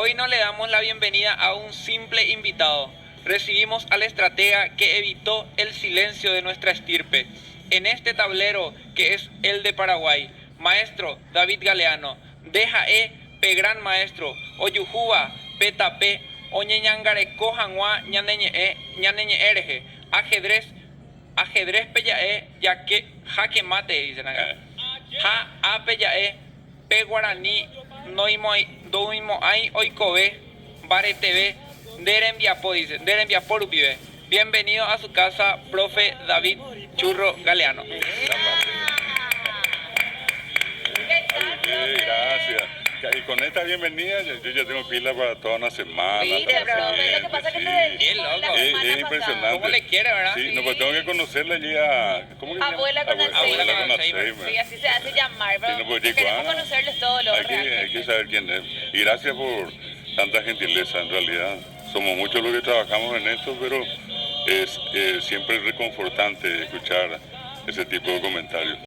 Hoy no le damos la bienvenida a un simple invitado. Recibimos al estratega que evitó el silencio de nuestra estirpe. En este tablero que es el de Paraguay, maestro David Galeano, DJE, P gran maestro, Oyujuba, Petapé, Oñeñangareco Janguá, Ñaneñe Ereje, ajedrez peyae, ya que jaque mate, dicen acá. Ja, a peyae, P guaraní, doimo ay, oikobe, bare TV, Derembiapo, dice, Derembiapo Rupibe. Bienvenido a su casa, profe David Churro Galeano. Gracias. Y con esta bienvenida yo ya tengo pila para toda una semana. Viste, profe, lo que pasa es que te Qué loco. Es impresionante. ¿Cómo le quiere, verdad? Sí, no, pues tengo que conocerla allí a... ¿Cómo que se llama? Abuela con Abuela Alzheimer. con Alzheimer. Sí, así se hace llamar, pero Sí, no, pues, queremos Juana, conocerles todos los hay que saber quién es. Y gracias por tanta gentileza, en realidad. Somos muchos los que trabajamos en esto, pero es siempre reconfortante escuchar ese tipo de comentarios.